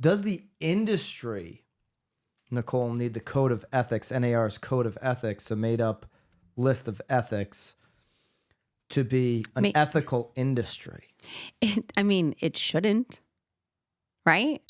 Does the industry, Nicole, need the code of ethics, NAR's code of ethics, a made-up list of ethics, to be an ethical industry? It shouldn't, right?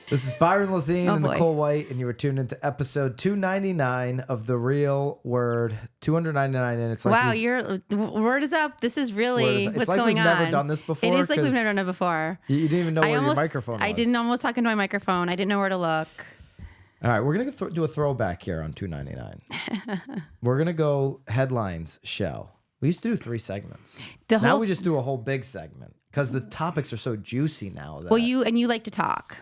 This is Byron, Lazine, and boy. Nicole White, and you were tuned into episode 299 of The Real Word. 299, and it's like... Wow, your word is up. This is really what's like going on. It's like we've never done this before. It is like we've never done it before. You didn't even know where your microphone was. I didn't almost talk into my microphone. I didn't know where to look. All right, we're going to do a throwback here on 299. We're going to go headlines show. We used to do 3 segments. Now we just do a whole big segment because the topics are so juicy now. Well, you like to talk.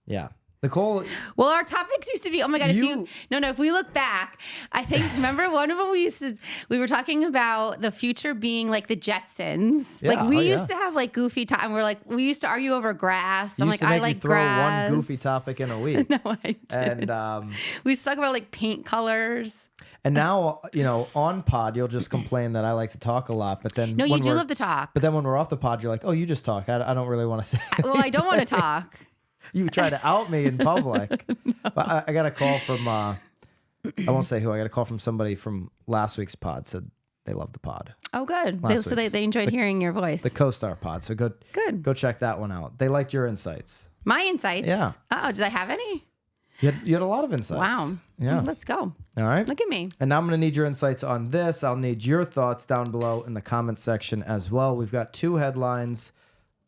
Yeah. Nicole. Well, our topics used to be, oh my God, if we look back, I think, remember one of them we were talking about the future being like the Jetsons. Yeah, like we used to have like goofy time. We used to argue over grass. I'm like, I like grass. One goofy topic in a week. No, I didn't. And we used to talk about like paint colors. And now, on pod, you'll just complain that I like to talk a lot, but then... No, you do love to talk. But then when we're off the pod, you're like, oh, you just talk. I don't really want to say Well, I don't want to talk. You try to out me in public. No. But I got a call from, I won't say who, I got a call from somebody from last week's pod, said they loved the pod. Oh, good. So they enjoyed hearing your voice. The co-star pod. So go check that one out. They liked your insights. My insights? Yeah. Oh, did I have any? You had a lot of insights. Wow. Yeah. Let's go. All right. Look at me. And now I'm going to need your insights on this. I'll need your thoughts down below in the comment section as well. We've got 2 headlines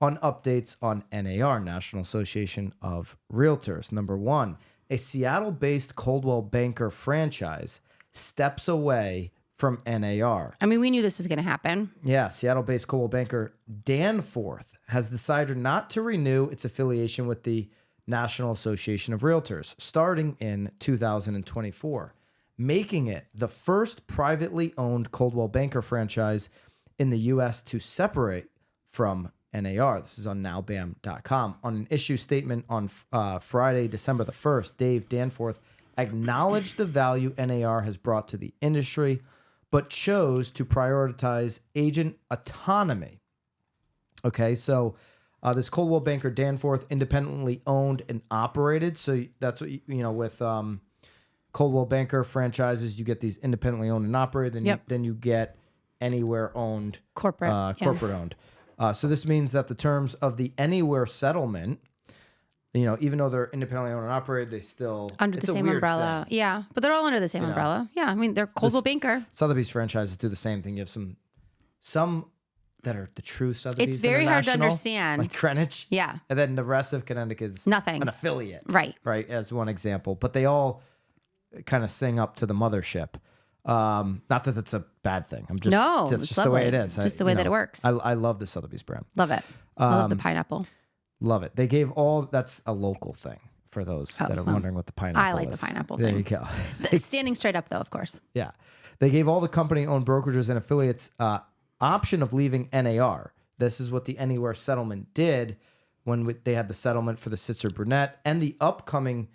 on updates on NAR, National Association of Realtors. Number 1, a Seattle-based Coldwell Banker franchise steps away from NAR. We knew this was going to happen. Yeah, Seattle-based Coldwell Banker Danforth has decided not to renew its affiliation with the National Association of Realtors starting in 2024, making it the first privately owned Coldwell Banker franchise in the U.S. to separate from NAR. This is on nowbam.com. On an issue statement on Friday, December the 1st, Dave Danforth acknowledged the value NAR has brought to the industry, but chose to prioritize agent autonomy. Okay, so this Coldwell Banker Danforth independently owned and operated. So that's what, with Coldwell Banker franchises, you get these independently owned and operated. Then you get anywhere owned. Corporate owned. So this means that the terms of the Anywhere settlement, even though they're independently owned and operated, they still... Under the same umbrella. Thing. Yeah, but they're all under the same umbrella. Yeah, they're Coldwell Banker. Sotheby's franchises do the same thing. You have some that are the true Sotheby's. It's very hard to understand. Like Greenwich. Yeah. And then the rest of Connecticut is nothing. An affiliate. Right. Right, as one example. But they all kind of sing up to the mothership. Not that that's a bad thing. That's just lovely. The way it is. Just the way that it works. I love the Sotheby's brand. Love it. I love the pineapple. Love it. They gave that's a local thing for those that are wondering what the pineapple is. I like the pineapple There thing. you go. Standing straight up though, of course. Yeah. They gave all the company-owned brokerages and affiliates option of leaving NAR. This is what the Anywhere settlement did when they had the settlement for the Sitzer Brunette and the upcoming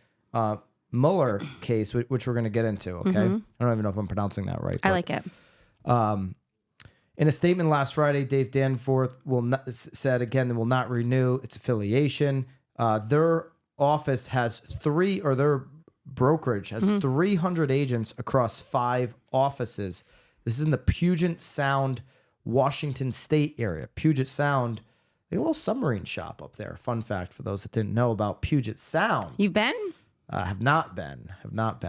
Moehrl case, which we're going to get into, okay? Mm-hmm. I don't even know if I'm pronouncing that right. I like it. In a statement last Friday, Dave Danforth said again they will not renew its affiliation. Their office has their brokerage has 300 agents across 5 offices. This is in the Puget Sound, Washington State area. Puget Sound, they have a little submarine shop up there. Fun fact for those that didn't know about Puget Sound. You've been? Have not been.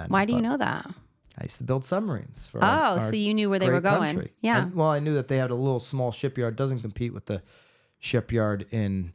Why do you know that? I used to build submarines. For so you knew where they were going. Country. Yeah. I knew that they had a little small shipyard. Doesn't compete with the shipyard in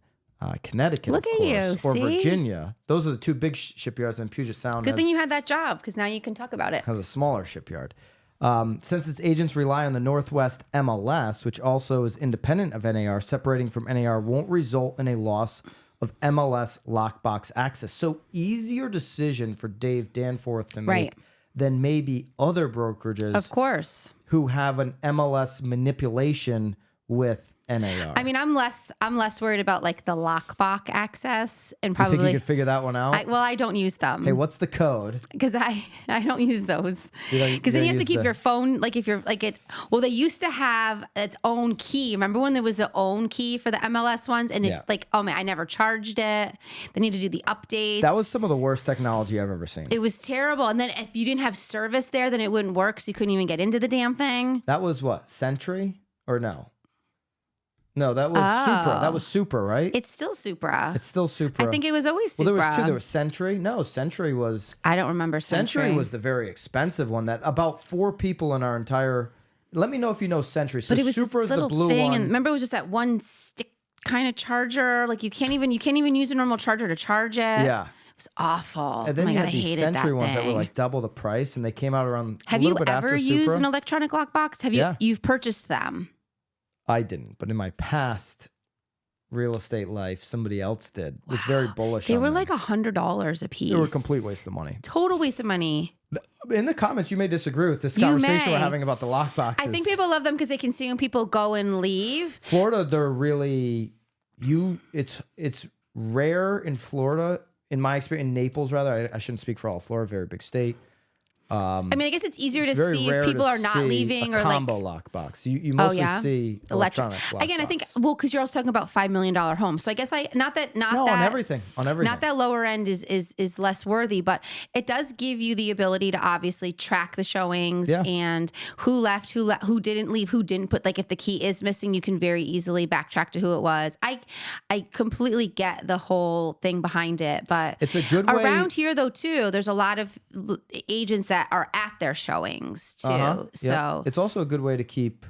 Connecticut, Look of at course, you, or see? Virginia. Those are the 2 big shipyards, and Puget Sound. Good thing you had that job, because now you can talk about it. Has a smaller shipyard. Since its agents rely on the Northwest MLS, which also is independent of NAR, separating from NAR won't result in a loss of MLS lockbox access. So easier decision for Dave Danforth to make than maybe other brokerages, of course, who have an MLS manipulation with NAR? I mean, I'm less worried about like the lockbox access and You probably. think you could figure that one out? I don't use them. Hey, what's the code? Because I don't use those. You Because then you have to use keep the- your phone, like if you're like it. Well, they used to have its own key. Remember when there was the own key for the MLS ones? And if Yeah. like, oh man, I never charged it. They need to do the updates. That was some of the worst technology I've ever seen. It was terrible. And then if you didn't have service there, then it wouldn't work. So you couldn't even get into the damn thing. That was what? Century or no? No, that was Supra. That was Supra, right? It's still Supra. It's still Supra. I think it was always Supra. Well, there was two. There was Century. No, Century was. I don't remember Century. Century was the very expensive one that about 4 people in our entire. Let me know if you know Century. So But it was Supra is this the little blue thing, one. and remember it was just that one stick kind of charger. Like you can't even use a normal charger to charge it. Yeah. It was awful. And then oh my you God, had I these hated Century that ones that were thing. like double the price, and they came out around Have a little you bit ever after used Supra. an electronic lockbox? Have you? Yeah. You've purchased them. I didn't, but in my past real estate life, somebody else did. Was very bullish. They on were them. like $100 a piece. They were a complete waste of money. Total waste of money. In the comments, you may disagree with this You conversation we're may. having about the lockboxes. I think people love them because they can see when people go and leave. Florida, they're really it's rare in Florida, in my experience, in Naples rather. I shouldn't speak for all Florida, very big state. I mean, I guess it's easier to Very see rare if people to are not see leaving a or like combo lockbox. You mostly see electronic lockbox. Again, I think because you're also talking about $5 million homes. So I guess not that on everything. Not that lower end is less worthy, but it does give you the ability to obviously track the showings and who left, who didn't leave, who didn't put. Like if the key is missing, you can very easily backtrack to who it was. I completely get the whole thing behind it, but it's a good way. Around here though too, there's a lot of agents that are at their showings too. So it's also a good way to keep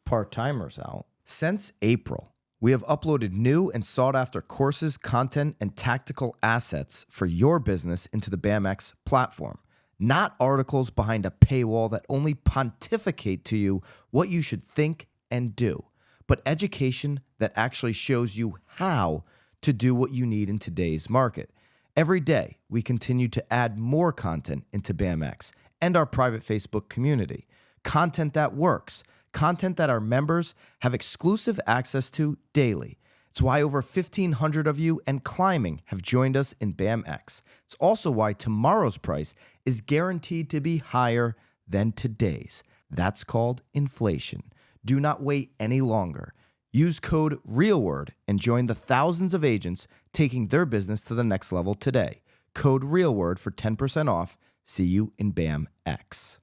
part-timers out. Since April, we have uploaded new and sought-after courses, content, and tactical assets for your business into the BAMX platform. Not articles behind a paywall that only pontificate to you what you should think and do, but education that actually shows you how to do what you need in today's market. Every day, we continue to add more content into BAMX and our private Facebook community. Content that works, content that our members have exclusive access to daily. It's why over 1,500 of you and climbing have joined us in BAMX. It's also why tomorrow's price is guaranteed to be higher than today's. That's called inflation. Do not wait any longer. Use code REALWORD and join the thousands of agents taking their business to the next level today. Code REALWORD for 10% off. See you in BAMX.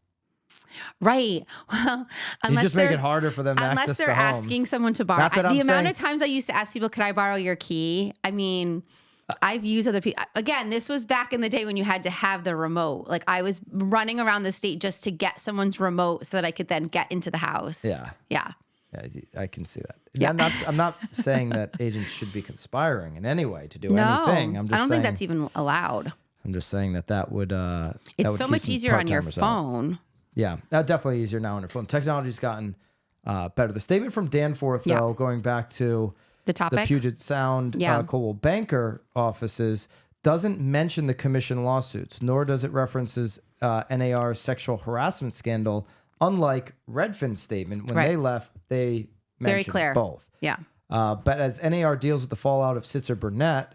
right. Well, You just make it harder for them to unless access they're the homes. asking someone to borrow. Not that The I'm amount saying- of times I used to ask people, "Could I borrow your key?" I mean, I've used other people. Again, this was back in the day when you had to have the remote. Like I was running around the state just to get someone's remote so that I could then get into the house. Yeah. Yeah. Yeah, I can see that. Yeah. I'm not saying that agents should be conspiring in any way to do No, anything. I'm just I don't saying, think that's even allowed. I'm just saying that would. It's so much easier on your phone. Yeah, definitely easier now on your phone. Technology's gotten better. The statement from Danforth, though, going back to The topic. the Puget Sound Coldwell Banker offices, doesn't mention the commission lawsuits, nor does it references NAR's sexual harassment scandal. Unlike Redfin's statement, when they left, they mentioned clear. both. Yeah. But as NAR deals with the fallout of Sitzer-Burnett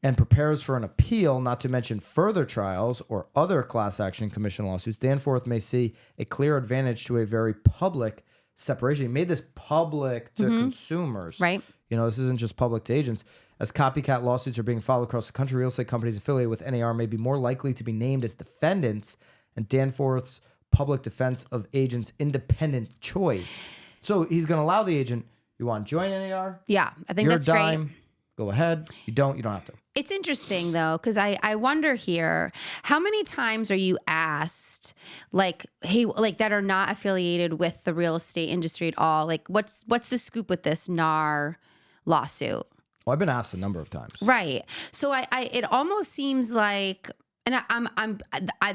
and prepares for an appeal, not to mention further trials or other class action commission lawsuits, Danforth may see a clear advantage to a very public separation. He made this public to consumers. Right. You know, this isn't just public to agents. As copycat lawsuits are being filed across the country, real estate companies affiliated with NAR may be more likely to be named as defendants, and Danforth's public defense of agents' independent choice. So he's going to allow the agent, you want to join NAR? Yeah. I think Your that's dime, great. go ahead. You don't have to. It's interesting though, because I wonder here, how many times are you asked, like, hey, like that are not affiliated with the real estate industry at all? Like, what's the scoop with this NAR lawsuit? Well, I've been asked a number of times. Right. So it almost seems like, and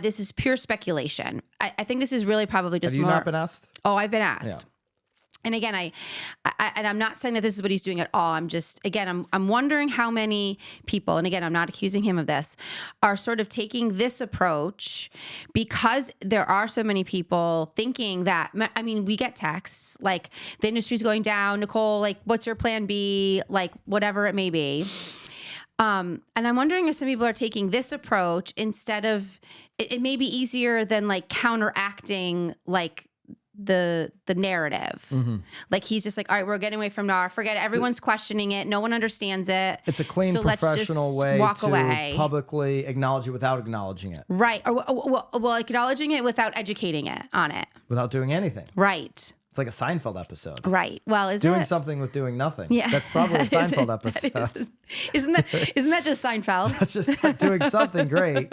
this is pure speculation. I think this is really probably just Have you more. not been asked? Oh, I've been asked. And again, and I'm not saying that this is what he's doing at all. I'm just, again, I'm wondering how many people, and again, I'm not accusing him of this, are sort of taking this approach because there are so many people thinking that, I mean, we get texts like the industry's going down, Nicole, like what's your plan B? Like whatever it may be. And I'm wondering if some people are taking this approach instead of, it may be easier than like counteracting like the narrative. Mm-hmm. Like he's just like, all right, we're getting away from NAR. Forget it. Everyone's questioning it. No one understands it. It's a clean, professional way to publicly acknowledge it without acknowledging it. Right. Or well, acknowledging it without educating it on it. Without doing anything. Right. It's like a Seinfeld episode. Right. Well, doing something with doing nothing. Yeah. That's probably a Seinfeld episode. Isn't that just Seinfeld? That's just like doing something great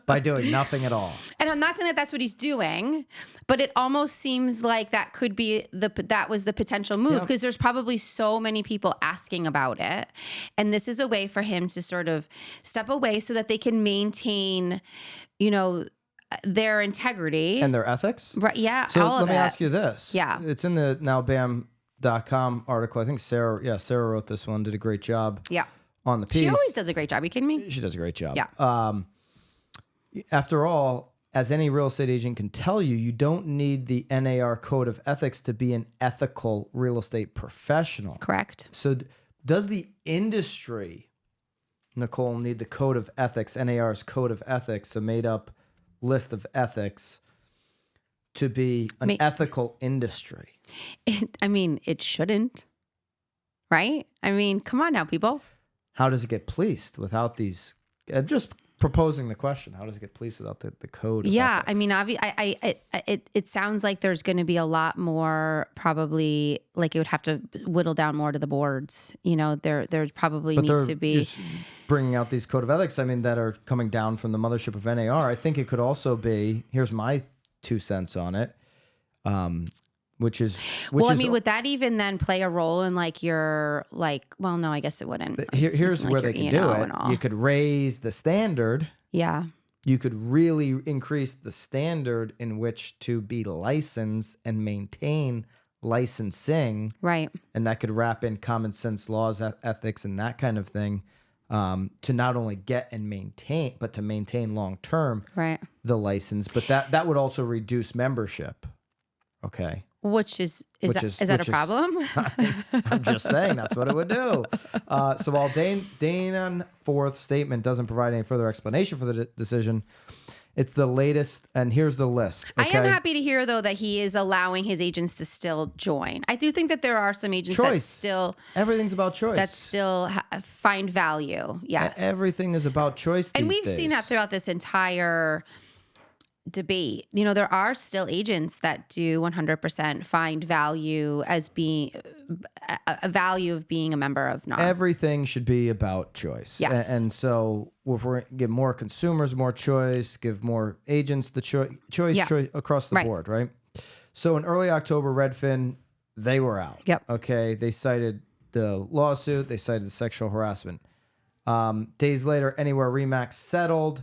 by doing nothing at all. And I'm not saying that that's what he's doing, but it almost seems like that could be that was the potential move because there's probably so many people asking about it. And this is a way for him to sort of step away so that they can maintain, their integrity and their ethics. Right. Yeah. So let me ask you this. Yeah. It's in the nowbam.com article. I think Sarah wrote this one, did a great job. Yeah. On the piece. She always does a great job. Are you kidding me? She does a great job. Yeah. After all, as any real estate agent can tell you, you don't need the NAR code of ethics to be an ethical real estate professional. Correct. So does the industry, Nicole, need the code of ethics, NAR's code of ethics, a made up list of ethics, to be an ethical industry? It shouldn't, right? I mean, come on now, people. How does it get policed without these? Just proposing the question. How does it get policed without the code? Of ethics? I mean, it sounds like there's going to be a lot more. Probably, like it would have to whittle down more to the boards. There probably needs to be just bringing out these code of ethics. I mean, that are coming down from the mothership of NAR. I think it could also be. Here's my 2 cents on it. Would that even then play a role in like your well, no, I guess it wouldn't. Here's like where they can do it. You could raise the standard. Yeah. You could really increase the standard in which to be licensed and maintain licensing. Right. And that could wrap in common sense laws, ethics, and that kind of thing, to not only get and maintain, but to maintain long-term the license. But that would also reduce membership. Okay. Which is that a problem? I'm just saying that's what it would do. So while Danforth's statement doesn't provide any further explanation for the decision, it's the latest, and here's the list. Okay? I am happy to hear, though, that he is allowing his agents to still join. I do think that there are some agents that still... Everything's about choice. That still find value, yes. Everything is about choice these days. And we've seen that throughout this entire debate. There are still agents that do 100% find value as being a value of being a member of NAR. Everything should be about choice. Yes. And so if we give more consumers more choice, give more agents the choice across the board, right? So in early October, Redfin, they were out. Yep. Okay. They cited the lawsuit. They cited the sexual harassment. Days later, Anywhere Remax settled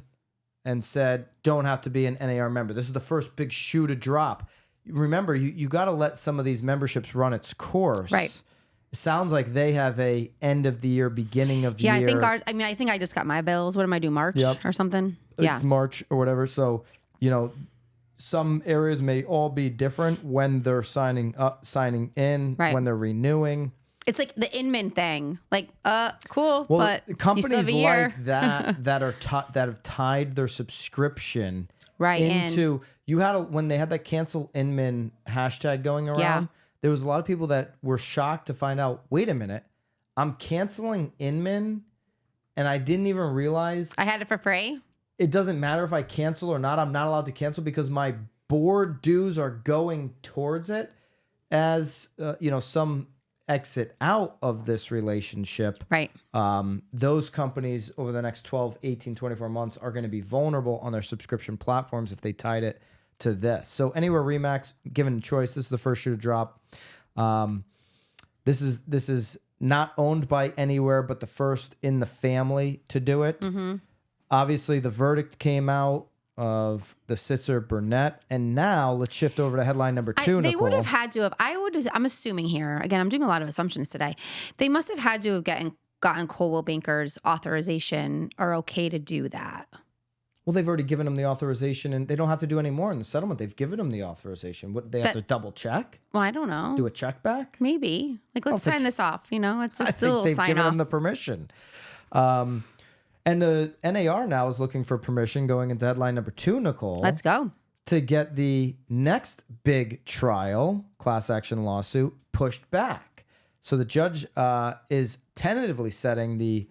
and said, don't have to be an NAR member. This is the first big shoe to drop. Remember, you got to let some of these memberships run its course. Right. It sounds like they have a end of the year, beginning of year. Yeah, I think I just got my bills. What am I doing, March or something? It's March or whatever. So, some areas may all be different when they're signing in, when they're renewing. It's like the Inman thing. Like, cool, well, but companies like that have tied their subscription into when they had that cancel Inman hashtag going around. Yeah. There was a lot of people that were shocked to find out, wait a minute, I'm canceling Inman and I didn't even realize I had it for free. It doesn't matter if I cancel or not. I'm not allowed to cancel because my board dues are going towards it as some exit out of this relationship. Right. Those companies over the next 12, 18, 24 months are going to be vulnerable on their subscription platforms if they tied it to this. So Anywhere Remax, given a choice, this is the first shoe to drop. This is not owned by Anywhere, but the first in the family to do it. Mm-hmm. Obviously, the verdict came out of the Sitzer-Burnett. And now let's shift over to headline number 2, They Nicole. would have had to have, I'm assuming here, again, I'm doing a lot of assumptions today. They must have had to have gotten Coldwell Banker's authorization or okay to do that. Well, they've already given them the authorization, and they don't have to do any more in the settlement. They've given them the authorization. What, they have to double check? Well, I don't know. Do a check back? Maybe. Like, let's sign this off. You know, it's just a little they've sign given off. them the permission. And the NAR now is looking for permission going into headline number 2, Nicole. Let's go. To get the next big trial, class action lawsuit, pushed back. So the judge is tentatively setting the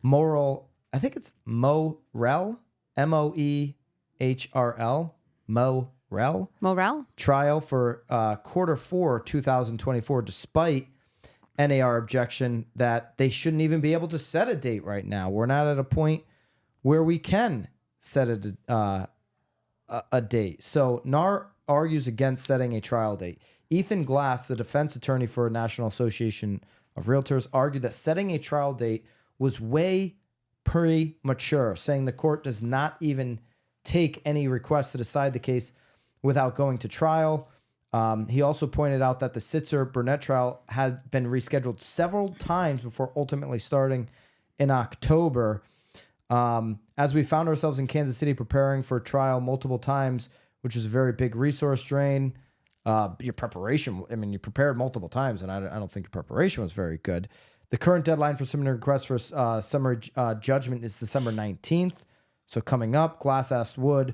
Moehrl, I think it's Moehrl, M-O-E-H-R-L, Moehrl trial for Q4 2024, despite NAR objection that they shouldn't even be able to set a date right now. We're not at a point where we can set a date. So NAR argues against setting a trial date. Ethan Glass, the defense attorney for National Association of Realtors, argued that setting a trial date was way premature, saying the court does not even take any requests to decide the case without going to trial. He also pointed out that the Sitzer-Burnett trial had been rescheduled several times before ultimately starting in October. As we found ourselves in Kansas City preparing for trial multiple times, which is a very big resource drain. Your preparation, I mean, you prepared multiple times, and I don't think your preparation was very good. The current deadline for submitting requests for summary judgment is December 19th. So coming up, Glass asked Wood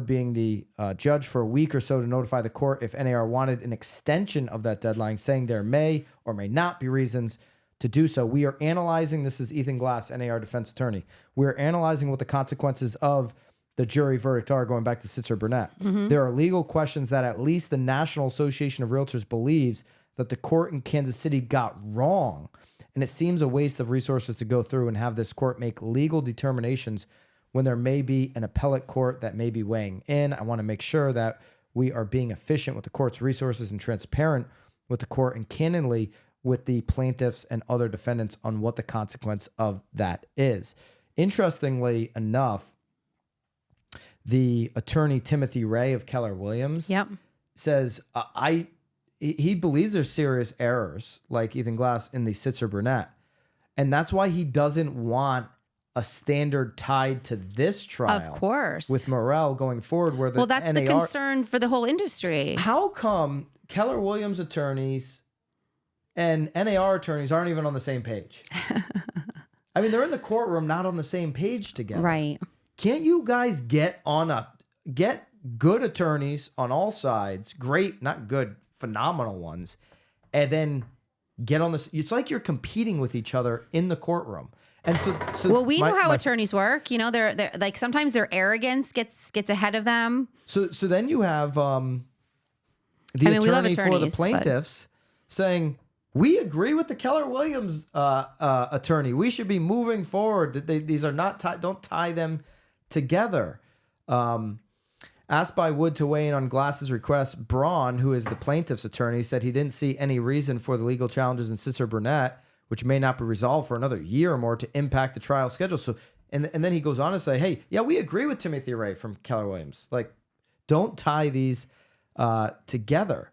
being the judge, for a week or so to notify the court if NAR wanted an extension of that deadline, saying there may or may not be reasons to do so. We are analyzing, this is Ethan Glass, NAR defense attorney. We are analyzing what the consequences of the jury verdict are, going back to Sitzer-Burnett. Mm-hmm. There are legal questions that at least the National Association of Realtors believes that the court in Kansas City got wrong. And it seems a waste of resources to go through and have this court make legal determinations when there may be an appellate court that may be weighing in. I want to make sure that we are being efficient with the court's resources and transparent with the court and candidly with the plaintiffs and other defendants on what the consequence of that is. Interestingly enough, the attorney Timothy Ray of Keller Williams says, he believes there's serious errors, like Ethan Glass, in the Sitzer-Burnett. And that's why he doesn't want a standard tied to this trial. Of course. With Moehrl going forward, where the that's NAR, the concern for the whole industry. How come Keller Williams attorneys and NAR attorneys aren't even on the same page? I mean, they're in the courtroom, not on the same page together. Right. Can't you guys get good attorneys on all sides, great, not good, phenomenal ones, and then get on this? It's like you're competing with each other in the courtroom. And so well, we know how attorneys work. You know, they're like, sometimes their arrogance gets ahead of them. So then you have attorney for the plaintiffs saying, we agree with the Keller Williams attorney. We should be moving forward. These are not don't tie them together. Asked by Wood to weigh in on Glass's request, Braun, who is the plaintiff's attorney, said he didn't see any reason for the legal challenges in Sitzer-Burnett, which may not be resolved for another year or more, to impact the trial schedule. So, and then he goes on to say, hey, yeah, we agree with Timothy Ray from Keller Williams. Like, don't tie these together.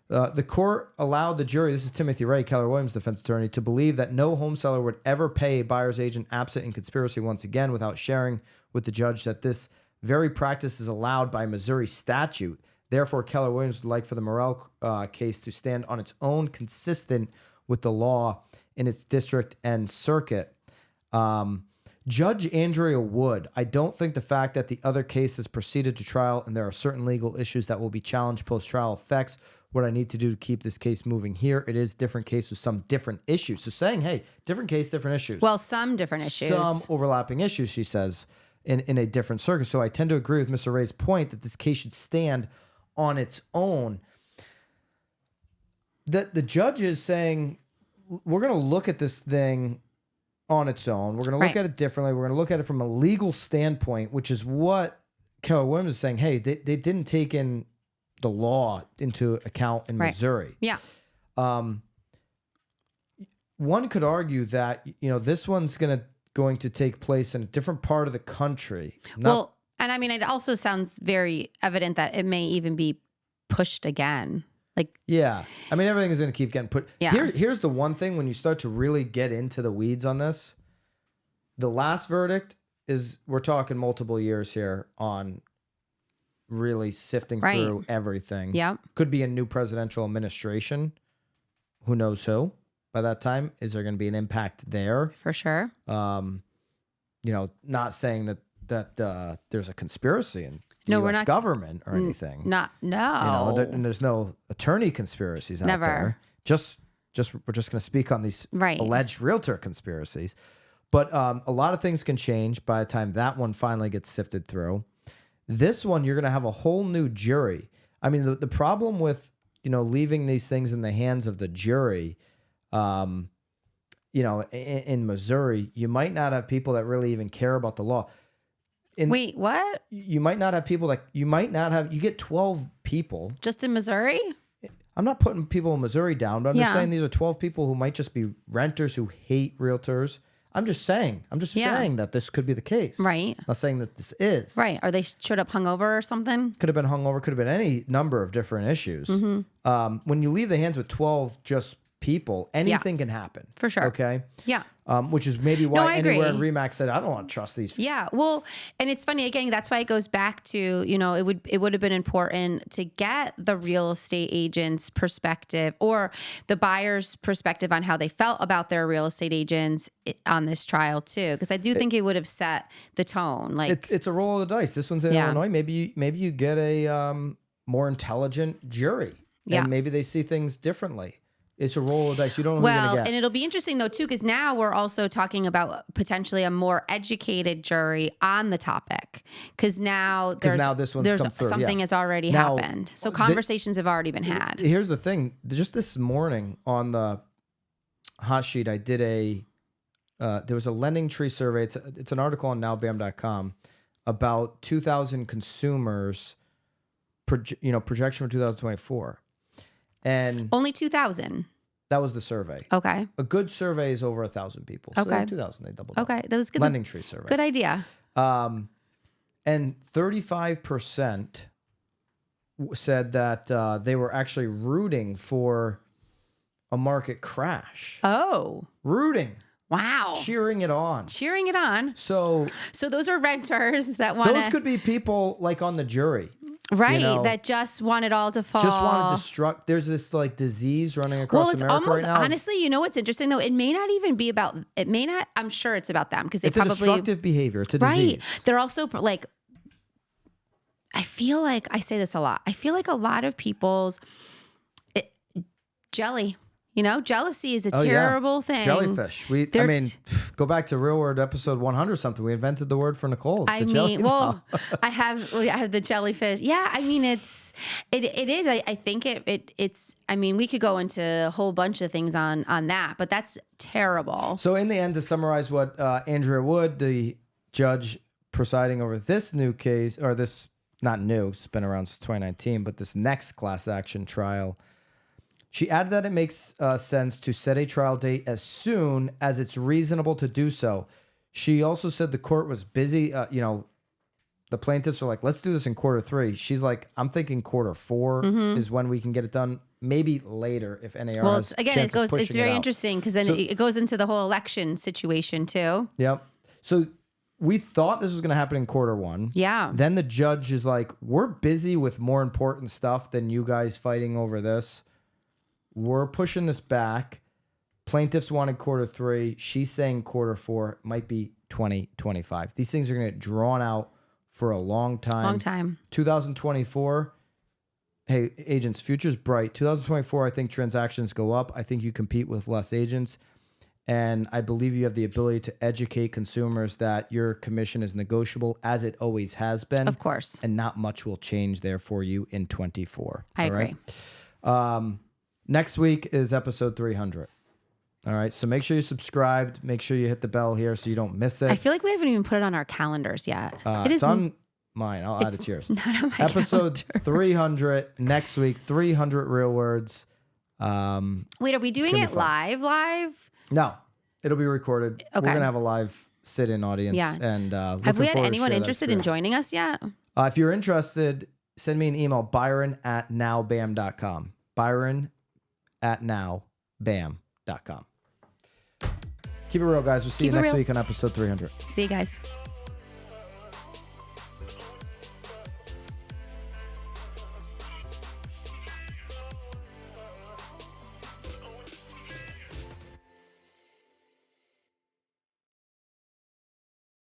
The court allowed the jury, this is Timothy Ray, Keller Williams defense attorney, to believe that no home seller would ever pay a buyer's agent absent in conspiracy once again, without sharing with the judge that this very practice is allowed by Missouri statute. Therefore, Keller Williams would like for the Moehrl case to stand on its own, consistent with the law in its district and circuit. Judge Andrea Wood, I don't think the fact that the other case has proceeded to trial and there are certain legal issues that will be challenged post-trial affects what I need to do to keep this case moving here. It is different case with some different issues. So saying, hey, different case, different issues. Well, some different issues. Some overlapping issues, she says, in a different circuit. So I tend to agree with Mr. Ray's point that this case should stand on its own. The judge is saying, we're going to look at this thing on its own. We're going to look at it differently. We're going to look at it from a legal standpoint, which is what Keller Williams is saying. Hey, they didn't take in the law into account in Missouri. Yeah. One could argue that, this one's going to take place in a different part of the country. And I mean, it also sounds very evident that it may even be pushed again. Like, yeah. I mean, everything is going to keep getting put. Yeah. Here's the one thing when you start to really get into the weeds on this. The last verdict is, we're talking multiple years here on really sifting through everything. Yeah. Could be a new presidential administration. Who knows who by that time? Is there going to be an impact there? For sure. Not saying that there's a conspiracy in the we're US not, government or anything. No. And there's no attorney conspiracies out there. We're just going to speak on these alleged realtor conspiracies. But a lot of things can change by the time that one finally gets sifted through. This one, you're going to have a whole new jury. I mean, the problem with, leaving these things in the hands of the jury, in Missouri, you might not have people that really even care about the law. Wait, what? You might not have people you get 12 people. Just in Missouri? I'm not putting people in Missouri down, but I'm just saying these are 12 people who might just be renters who hate realtors. I'm just saying that this could be the case. Right. I'm not saying that this is. Right. Are they showed up hungover or something? Could have been hungover, could have been any number of different issues. Mm-hmm. When you leave the hands with 12 just people, anything can happen. For sure. Okay? Yeah. Which is maybe why agree. anywhere in RE/MAX said, I don't want to trust these. Yeah. Well, and it's funny, again, that's why it goes back to, it would have been important to get the real estate agent's perspective or the buyer's perspective on how they felt about their real estate agents on this trial too. Because I do think it would have set the tone. Like it's a roll of the dice. This one's in Illinois. Maybe you get a more intelligent jury. And maybe they see things differently. It's a roll of dice. You don't know who you're going to get. And it'll be interesting though too, because now we're also talking about potentially a more educated jury on the topic. Because now there's something has already happened. So conversations have already been had. Here's the thing. Just this morning on the hot sheet, I did there was a LendingTree survey. It's an article on nowbam.com about 2,000 consumers, projection for 2024. And only 2,000. That was the survey. Okay. A good survey is over 1,000 people. So okay. 2,000, they doubled up. Okay. That was good. LendingTree survey. Good idea. And 35% said that they were actually rooting for a market crash. Oh. Rooting. Wow. Cheering it on. So those are renters that want Those could be people like on the jury. Right, that just want it all to fall. Just want to destruct. There's this disease running across America right now. Honestly, what's interesting though? It may not even be about. It may not. I'm sure it's about them because it's a destructive behavior. It's a disease. They're also like. I feel like I say this a lot. I feel like a lot of people's jealousy is a terrible thing. Jellyfish. Go back to Real Word episode 100 something. We invented the word for Nicole. I have the jellyfish. Yeah, I mean it is. I think it's. I mean, we could go into a whole bunch of things on that, but that's terrible. So in the end, to summarize what Andrea Wood, the judge presiding over this new case, or this not new, it's been around since 2019, but this next class action trial. She added that it makes sense to set a trial date as soon as it's reasonable to do so. She also said the court was busy. The plaintiffs are like, let's do this in quarter 3. She's like, I'm thinking quarter 4 is when we can get it done. Maybe later if NAR. Well, it's very interesting because then it goes into the whole election situation too. Yep. So we thought this was going to happen in quarter 1. Yeah. Then the judge is like, we're busy with more important stuff than you guys fighting over this. We're pushing this back. Plaintiffs wanted quarter 3. She's saying quarter 4 might be 2025. These things are going to get drawn out for a long time. 2024. Hey, agents, future's bright. 2024, I think transactions go up. I think you compete with less agents. And I believe you have the ability to educate consumers that your commission is negotiable as it always has been. Of course. And not much will change there for you in 24. I agree. Right? Next week is episode 300. All right. So make sure you're subscribed. Make sure you hit the bell here so you don't miss it. I feel like we haven't even put it on our calendars yet. It's on mine. I'll add it to yours. Not on my episode calendar. 300 next week. 300 real words. Wait, are we doing it live? No, it'll be recorded. Okay. We're going to have a live sit-in audience. Yeah. And have we had anyone interested in joining us yet? If you're interested, send me an email, byron@nowbam.com. byron@nowbam.com. Keep it real, guys. We'll see you next week on episode 300. See you guys.